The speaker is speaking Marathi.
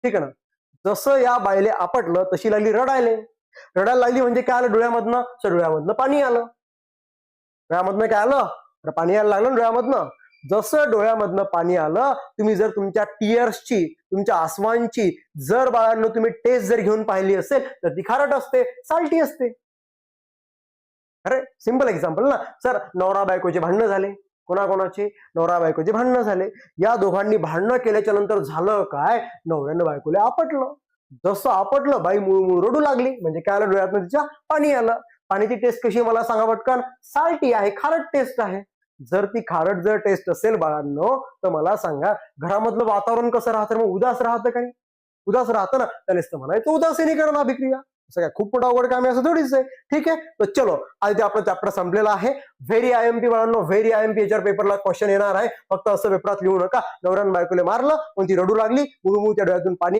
ठीक आहे ना. जसं या बाईले आपटलं तशी लागली रडायले. रडायला लागली म्हणजे काय आलं डोळ्यामधनं? तर डोळ्यामधनं पाणी आलं. डोळ्यामधनं काय आलं? तर पाणी यायला लागलं ना डोळ्यामधनं. जसं डोळ्यामधनं पाणी आलं, तुम्ही जर तुमच्या टीयर्सची, तुमच्या आसवांची जर बाळांनो तुम्ही टेस्ट जर घेऊन पाहिली असेल तर ती खारट असते, साल्टी असते. अरे सिंपल एक्झाम्पल ना. सर नवरा बायकोचे भांडणं झाले. कोणाकोणाचे? नवरा बायकोचे भांडणं झाले. या दोघांनी भांडणं केल्याच्या नंतर झालं काय? नवऱ्यानं बायकोला आपटलं. जसं आपटलं बाई मुळमुळ रडू लागली. म्हणजे काय आलं डोळ्यातनं तिच्या? पाणी आलं. पाण्याची टेस्ट कशी मला सांगा पटकन? साल्टी आहे, खारट टेस्ट आहे. जर ती खारट जर टेस्ट असेल बाळांनो तर मला सांगा घरामधलं वातावरण कसं राहतं? मग उदास राहतं काही? उदास राहतं ना. त्यानेच तर म्हणायचं उदासीनीकरण अभिक्रिया. असं काय खूप मोठं अवघड काम आहे असं थोडीच आहे. ठीक आहे, तर चलो आज ते आपलं चॅप्टर संपलेला आहे. व्हेरी आयएमपी बाळांनो, व्हेरी आयएमपी याच्यावर पेपरला क्वेश्चन येणार आहे. फक्त असं पेपरात लिहू नका नवऱ्यानं बायकोले मारलं, पण ती रडू लागली, मुळमुळ त्या डोळ्यातून पाणी